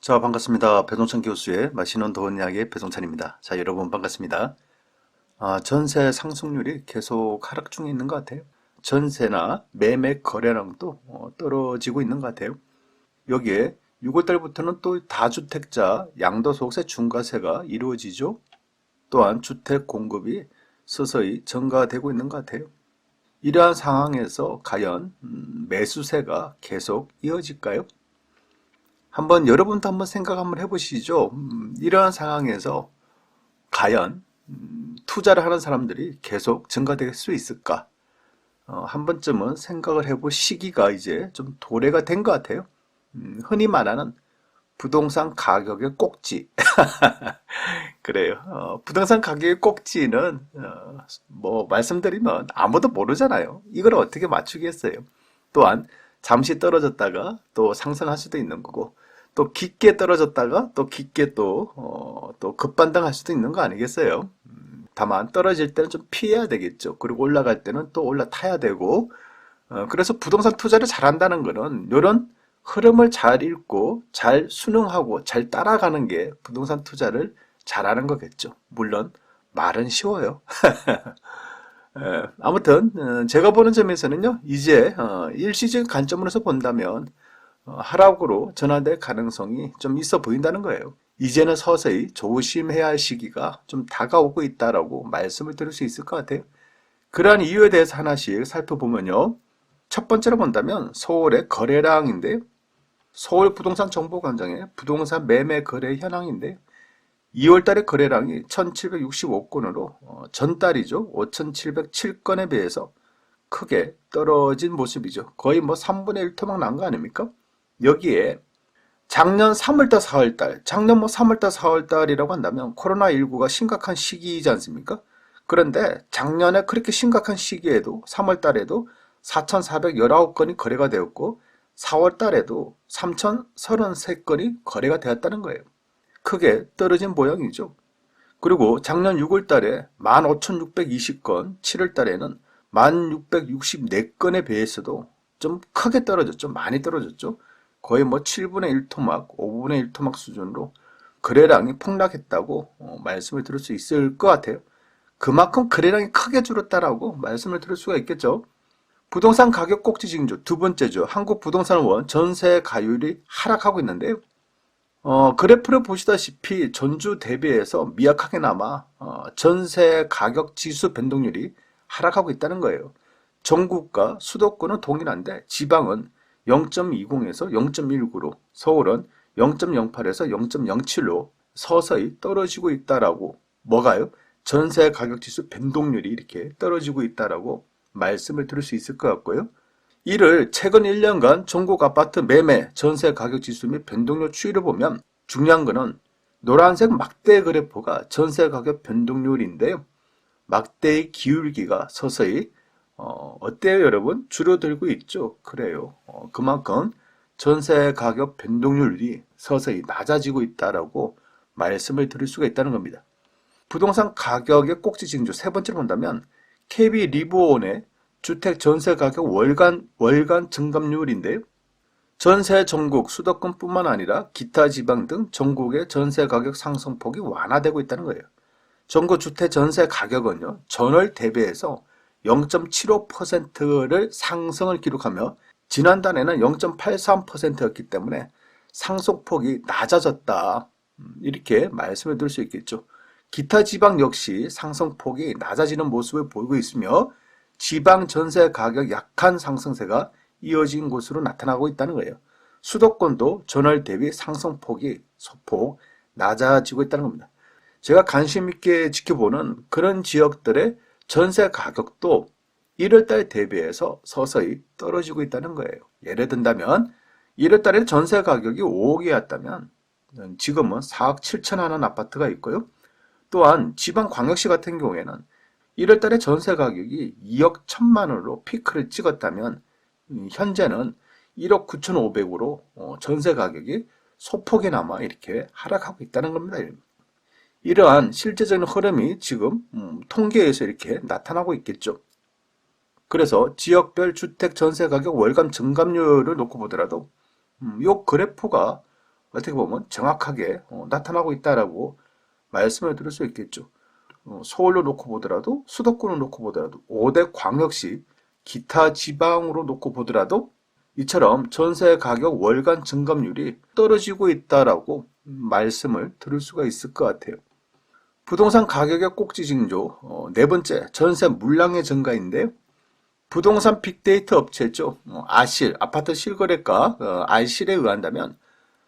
자, 반갑습니다. 배동찬 교수의 맛있는 좋은 이야기의 배동찬입니다. 자, 여러분 반갑습니다. 전세 상승률이 계속 하락 중에 있는 것 같아요. 전세나 매매 거래량도 떨어지고 있는 것 같아요. 여기에 6월달부터는 또 다주택자 양도소득세 중과세가 이루어지죠. 또한 주택 공급이 서서히 증가되고 있는 것 같아요. 이러한 상황에서 과연 매수세가 계속 이어질까요? 여러분도 한번 생각 한번 해보시죠. 이러한 상황에서 과연 투자를 하는 사람들이 계속 증가될 수 있을까? 한 번쯤은 생각을 해볼 시기가 이제 좀 도래가 된 것 같아요. 흔히 말하는 부동산 가격의 꼭지. 그래요. 부동산 가격의 꼭지는 뭐 말씀드리면 아무도 모르잖아요. 이걸 어떻게 맞추겠어요. 또한 잠시 떨어졌다가 또 상승할 수도 있는 거고, 또 깊게 떨어졌다가 또 깊게 또 급반등할 수도 있는 거 아니겠어요? 다만 떨어질 때는 좀 피해야 되겠죠. 그리고 올라갈 때는 또 올라타야 되고, 그래서 부동산 투자를 잘한다는 거는 이런 흐름을 잘 읽고 잘 순응하고 잘 따라가는 게 부동산 투자를 잘하는 거겠죠. 물론 말은 쉬워요. 아무튼 제가 보는 점에서는요, 이제 일시적인 관점으로서 본다면 하락으로 전환될 가능성이 좀 있어 보인다는 거예요. 이제는 서서히 조심해야 할 시기가 좀 다가오고 있다라고 말씀을 드릴 수 있을 것 같아요. 그러한 이유에 대해서 하나씩 살펴보면요. 첫 번째로 본다면 서울의 거래량인데요. 서울 부동산 정보관장의 부동산 매매 거래 현황인데요. 2월 달의 거래량이 1765건으로 전달이죠. 5707건에 비해서 크게 떨어진 모습이죠. 거의 뭐 3분의 1 토막 난 거 아닙니까? 여기에 작년 3월달, 4월달, 작년 뭐 3월달, 4월달이라고 한다면 코로나19가 심각한 시기이지 않습니까? 그런데 작년에 그렇게 심각한 시기에도 3월달에도 4,419건이 거래가 되었고 4월달에도 3,033건이 거래가 되었다는 거예요. 크게 떨어진 모양이죠. 그리고 작년 6월달에 15,620건, 7월달에는 1,664건에 비해서도 좀 크게 떨어졌죠. 많이 떨어졌죠. 거의 뭐 7분의 1 토막, 5분의 1 토막 수준으로 거래량이 폭락했다고 말씀을 드릴 수 있을 것 같아요. 그만큼 거래량이 크게 줄었다라고 말씀을 드릴 수가 있겠죠. 부동산 가격 꼭지 징조 두 번째죠. 한국부동산원 전세 가율이 하락하고 있는데요. 그래프를 보시다시피 전주 대비해서 미약하게나마 전세 가격 지수 변동률이 하락하고 있다는 거예요. 전국과 수도권은 동일한데 지방은 0.20에서 0.19로, 서울은 0.08에서 0.07로 서서히 떨어지고 있다라고, 뭐가요? 전세 가격 지수 변동률이 이렇게 떨어지고 있다라고 말씀을 드릴 수 있을 것 같고요. 이를 최근 1년간 전국 아파트 매매 전세 가격 지수 및 변동률 추이를 보면 중요한 거는 노란색 막대 그래프가 전세 가격 변동률인데요. 막대의 기울기가 서서히 어때요 여러분? 줄어들고 있죠. 그래요. 그만큼 전세 가격 변동률이 서서히 낮아지고 있다라고 말씀을 드릴 수가 있다는 겁니다. 부동산 가격의 꼭지 징조 세 번째로 본다면 KB 리보온의 주택 전세 가격 월간 증감률인데요. 전세 전국 수도권뿐만 아니라 기타 지방 등 전국의 전세 가격 상승폭이 완화되고 있다는 거예요. 전국 주택 전세 가격은요, 전월 대비해서 0.75%를 상승을 기록하며 지난달에는 0.83%였기 때문에 상승폭이 낮아졌다. 이렇게 말씀을 드릴 수 있겠죠. 기타 지방 역시 상승폭이 낮아지는 모습을 보이고 있으며 지방 전세 가격 약한 상승세가 이어진 곳으로 나타나고 있다는 거예요. 수도권도 전월 대비 상승폭이 소폭 낮아지고 있다는 겁니다. 제가 관심 있게 지켜보는 그런 지역들의 전세 가격도 1월달 대비해서 서서히 떨어지고 있다는 거예요. 예를 든다면 1월달에 전세 가격이 5억이었다면 지금은 4억 7천 하는 아파트가 있고요. 또한 지방광역시 같은 경우에는 1월달에 전세 가격이 2억 1천만 원으로 피크를 찍었다면 현재는 1억 9,500으로 전세 가격이 소폭이나마 이렇게 하락하고 있다는 겁니다. 이러한 실제적인 흐름이 지금 통계에서 이렇게 나타나고 있겠죠. 그래서 지역별 주택 전세 가격 월감 증감률을 놓고 보더라도 이 그래프가 어떻게 보면 정확하게 나타나고 있다라고 말씀을 드릴 수 있겠죠. 서울로 놓고 보더라도 수도권을 놓고 보더라도 5대 광역시 기타 지방으로 놓고 보더라도 이처럼 전세 가격 월간 증감률이 떨어지고 있다라고 말씀을 드릴 수가 있을 것 같아요. 부동산 가격의 꼭지 징조 네 번째 전세 물량의 증가인데요. 부동산 빅데이터 업체죠. 아실, 아파트 실거래가 아실에 의한다면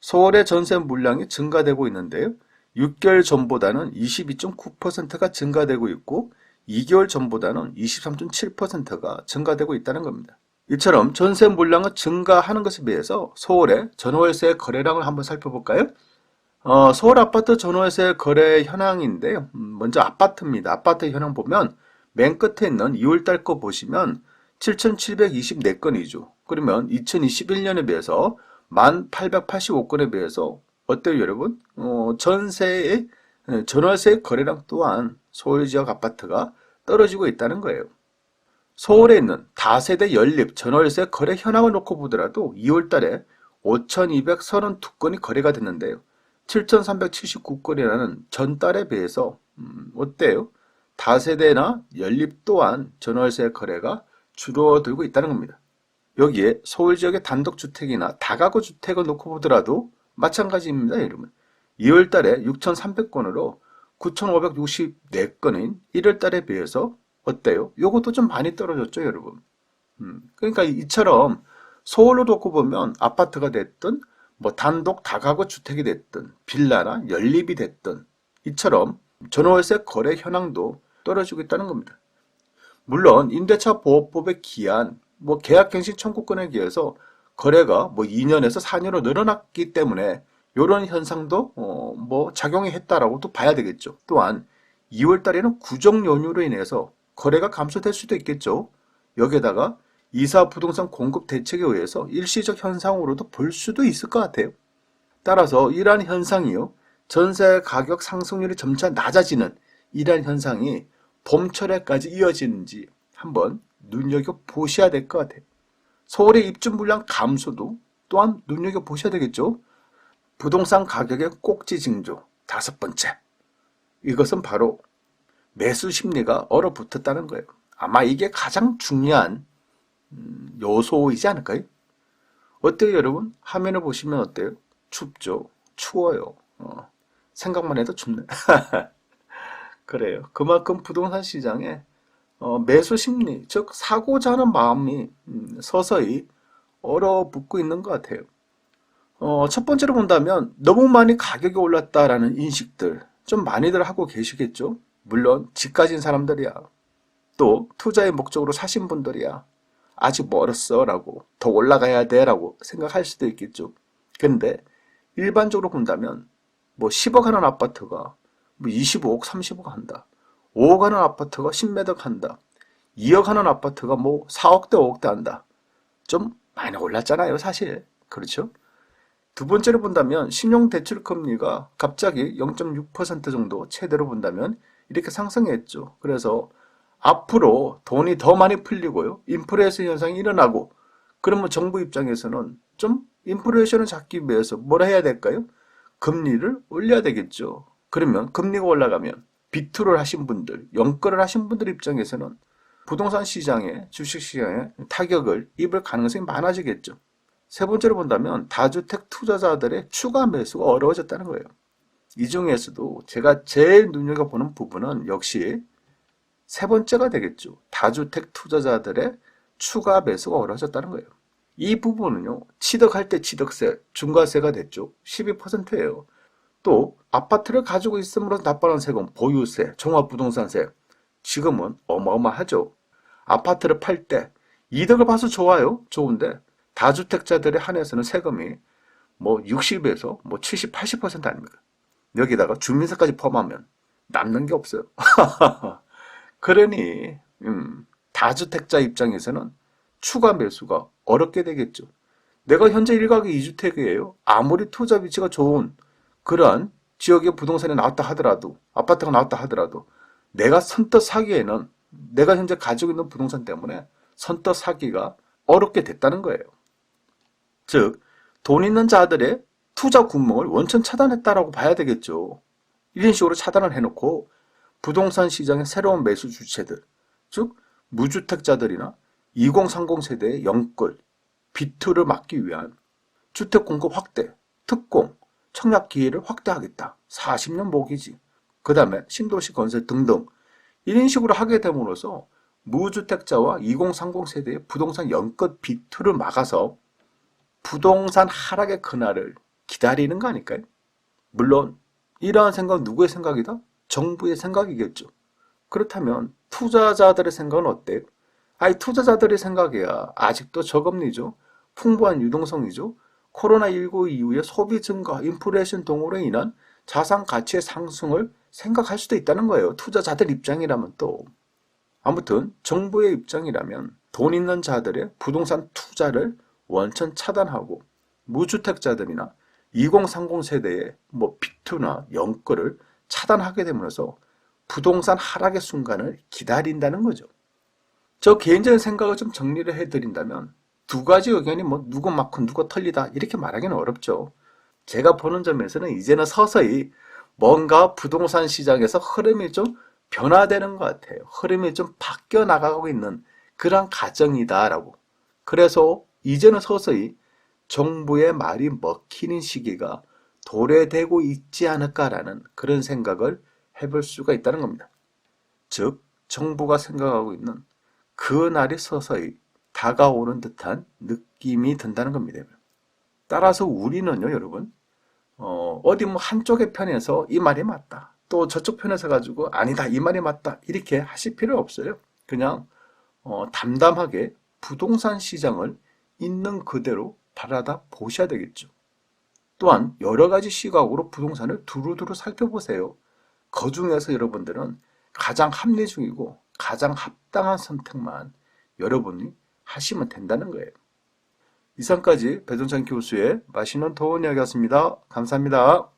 서울의 전세 물량이 증가되고 있는데요. 6개월 전보다는 22.9%가 증가되고 있고 2개월 전보다는 23.7%가 증가되고 있다는 겁니다. 이처럼 전세 물량은 증가하는 것에 비해서 서울의 전월세 거래량을 한번 살펴볼까요? 서울 아파트 전월세 거래 현황인데요. 먼저 아파트입니다. 아파트 현황 보면 맨 끝에 있는 2월달 거 보시면 7,724건이죠. 그러면 2021년에 비해서 1,885건에 비해서 어때요, 여러분? 전세의 전월세 거래량 또한 서울 지역 아파트가 떨어지고 있다는 거예요. 서울에 있는 다세대 연립 전월세 거래 현황을 놓고 보더라도 2월 달에 5,232건이 거래가 됐는데요. 7,379건이라는 전달에 비해서 어때요? 다세대나 연립 또한 전월세 거래가 줄어들고 있다는 겁니다. 여기에 서울 지역의 단독주택이나 다가구 주택을 놓고 보더라도 마찬가지입니다, 여러분. 2월 달에 6,300건으로 9,564건인 1월 달에 비해서 어때요? 요것도 좀 많이 떨어졌죠, 여러분. 그러니까 이처럼 서울로 놓고 보면 아파트가 됐든 뭐 단독 다가구 주택이 됐든 빌라나 연립이 됐든 이처럼 전월세 거래 현황도 떨어지고 있다는 겁니다. 물론 임대차 보호법에 기한 뭐 계약갱신 청구권에 기해서 거래가 뭐 2년에서 4년으로 늘어났기 때문에 이런 현상도 뭐 작용이 했다라고도 봐야 되겠죠. 또한 2월 달에는 구정 연휴로 인해서 거래가 감소될 수도 있겠죠. 여기에다가 이사 부동산 공급 대책에 의해서 일시적 현상으로도 볼 수도 있을 것 같아요. 따라서 이러한 현상이요. 전세 가격 상승률이 점차 낮아지는 이러한 현상이 봄철에까지 이어지는지 한번 눈여겨보셔야 될 것 같아요. 서울의 입주 물량 감소도 또한 눈여겨보셔야 되겠죠. 부동산 가격의 꼭지 징조 다섯 번째. 이것은 바로 매수 심리가 얼어붙었다는 거예요. 아마 이게 가장 중요한 요소이지 않을까요? 어때요, 여러분? 화면을 보시면 어때요? 춥죠? 추워요. 생각만 해도 춥네. 그래요. 그만큼 부동산 시장에 매수 심리, 즉 사고자 하는 마음이 서서히 얼어붙고 있는 것 같아요. 첫 번째로 본다면 너무 많이 가격이 올랐다라는 인식들 좀 많이들 하고 계시겠죠? 물론 집 가진 사람들이야. 또 투자의 목적으로 사신 분들이야. 아직 멀었어 라고 더 올라가야 돼 라고 생각할 수도 있겠죠. 근데 일반적으로 본다면 뭐 10억 하는 아파트가 뭐 25억, 30억 한다. 5억 하는 아파트가 10매덕 한다. 2억 하는 아파트가 뭐 4억대, 5억대 한다. 좀 많이 올랐잖아요, 사실. 그렇죠? 두 번째로 본다면 신용대출금리가 갑자기 0.6% 정도 최대로 본다면 이렇게 상승했죠. 그래서 앞으로 돈이 더 많이 풀리고요. 인플레이션 현상이 일어나고 그러면 정부 입장에서는 좀 인플레이션을 잡기 위해서 뭘 해야 될까요? 금리를 올려야 되겠죠. 그러면 금리가 올라가면 비투를 하신 분들, 연끌을 하신 분들 입장에서는 부동산 시장에, 주식 시장에 타격을 입을 가능성이 많아지겠죠. 세 번째로 본다면 다주택 투자자들의 추가 매수가 어려워졌다는 거예요. 이 중에서도 제가 제일 눈여겨보는 부분은 역시 세 번째가 되겠죠. 다주택 투자자들의 추가 매수가 어려워졌다는 거예요. 이 부분은요. 취득할 때 취득세, 중과세가 됐죠. 12%예요. 또 아파트를 가지고 있음으로 납부하는 세금, 보유세, 종합부동산세 지금은 어마어마하죠. 아파트를 팔 때 이득을 봐서 좋아요. 좋은데 다주택자들에 한해서는 세금이 뭐 60에서 뭐 70, 80% 아닙니까? 여기다가 주민세까지 포함하면 남는 게 없어요. 그러니 다주택자 입장에서는 추가 매수가 어렵게 되겠죠. 내가 현재 1가구 2주택이에요. 아무리 투자 위치가 좋은 그러한 지역의 부동산이 나왔다 하더라도 아파트가 나왔다 하더라도 내가 선뜻 사기에는 내가 현재 가지고 있는 부동산 때문에 선뜻 사기가 어렵게 됐다는 거예요. 즉 돈 있는 자들의 투자 구멍을 원천 차단했다라고 봐야 되겠죠. 이런 식으로 차단을 해놓고 부동산 시장의 새로운 매수 주체들, 즉 무주택자들이나 2030 세대의 영끌, 비투를 막기 위한 주택 공급 확대, 특공, 청약 기회를 확대하겠다. 40년 모기지. 그 다음에 신도시 건설 등등 이런 식으로 하게 됨으로써 무주택자와 2030 세대의 부동산 연끝 비투를 막아서 부동산 하락의 그날을 기다리는 거 아닐까요? 물론 이러한 생각 누구의 생각이다? 정부의 생각이겠죠. 그렇다면 투자자들의 생각은 어때요? 아니 투자자들의 생각이야 아직도 저금리죠. 풍부한 유동성이죠. 코로나19 이후에 소비 증가, 인플레이션 등으로 인한 자산 가치의 상승을 생각할 수도 있다는 거예요. 투자자들 입장이라면 또. 아무튼 정부의 입장이라면 돈 있는 자들의 부동산 투자를 원천 차단하고 무주택자들이나 2030 세대의 비투나 연끌을 차단하게 되면서 부동산 하락의 순간을 기다린다는 거죠. 저 개인적인 생각을 좀 정리를 해드린다면 두 가지 의견이 누구 맞고 누구 틀리다 이렇게 말하기는 어렵죠. 제가 보는 점에서는 이제는 서서히 뭔가 부동산 시장에서 흐름이 좀 변화되는 것 같아요. 흐름이 좀 바뀌어 나가고 있는 그런 과정이다라고. 그래서 이제는 서서히 정부의 말이 먹히는 시기가 도래되고 있지 않을까라는 그런 생각을 해볼 수가 있다는 겁니다. 즉 정부가 생각하고 있는 그 날이 서서히 다가오는 듯한 느낌이 든다는 겁니다. 따라서 우리는요 여러분 어디 한쪽의 편에서 이 말이 맞다 또 저쪽 편에서 가지고 아니다 이 말이 맞다 이렇게 하실 필요 없어요. 그냥 담담하게 부동산 시장을 있는 그대로 바라다 보셔야 되겠죠. 또한 여러 가지 시각으로 부동산을 두루두루 살펴보세요. 그 중에서 여러분들은 가장 합리적이고 가장 합당한 선택만 여러분이 하시면 된다는 거예요. 이상까지 배동찬 교수의 맛있는 도움 이야기였습니다. 감사합니다.